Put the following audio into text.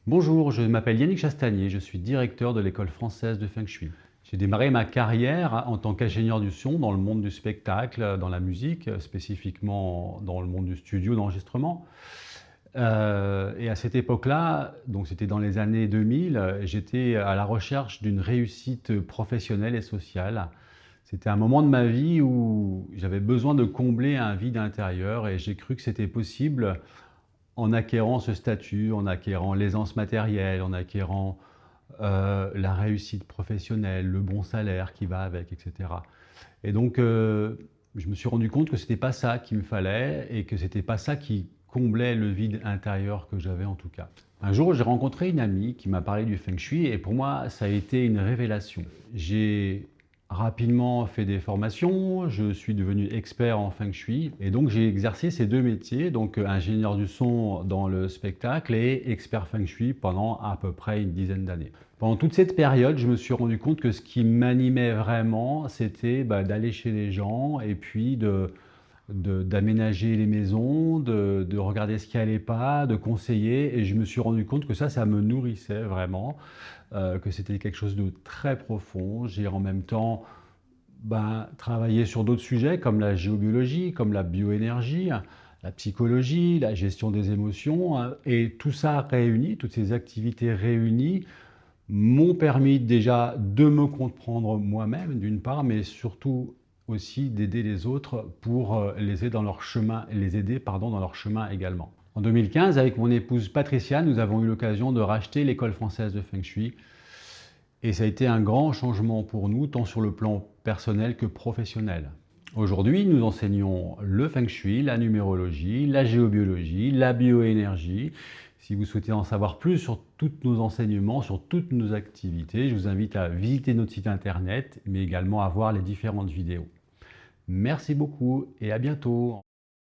Bonjour, je m'appelle Yannick Chastanier, je suis directeur de l'école française de Feng Shui. J'ai démarré ma carrière en tant qu'ingénieur du son dans le monde du spectacle, dans la musique, spécifiquement dans le monde du studio d'enregistrement. Et à cette époque-là, donc c'était dans les années 2000, j'étais à la recherche d'une réussite professionnelle et sociale. C'était un moment de ma vie où j'avais besoin de combler un vide intérieur et j'ai cru que c'était possible en acquérant ce statut, en acquérant l'aisance matérielle, en acquérant la réussite professionnelle, le bon salaire qui va avec, et cetera. Et donc, je me suis rendu compte que c'était pas ça qu'il me fallait et que c'était pas ça qui comblait le vide intérieur que j'avais en tout cas. Un jour, j'ai rencontré une amie qui m'a parlé du Feng Shui et pour moi, ça a été une révélation. J'ai rapidement fait des formations, je suis devenu expert en Feng Shui et donc j'ai exercé ces deux métiers, donc ingénieur du son dans le spectacle et expert Feng Shui pendant à peu près une dizaine d'années. Pendant toute cette période, je me suis rendu compte que ce qui m'animait vraiment, c'était d'aller chez les gens et puis d'aménager les maisons, de regarder ce qui allait pas, de conseiller. Et je me suis rendu compte que ça me nourrissait vraiment, que c'était quelque chose de très profond. J'ai en même temps travaillé sur d'autres sujets comme la géobiologie, comme la bioénergie, la psychologie, la gestion des émotions. Et tout ça réuni, toutes ces activités réunies, m'ont permis déjà de me comprendre moi-même d'une part, mais surtout aussi d'aider les autres pour les aider dans leur chemin, les aider pardon, dans leur chemin également. En 2015, avec mon épouse Patricia, nous avons eu l'occasion de racheter l'école française de Feng Shui et ça a été un grand changement pour nous, tant sur le plan personnel que professionnel. Aujourd'hui, nous enseignons le Feng Shui, la numérologie, la géobiologie, la bioénergie. Si vous souhaitez en savoir plus sur tous nos enseignements, sur toutes nos activités, je vous invite à visiter notre site internet, mais également à voir les différentes vidéos. Merci beaucoup et à bientôt.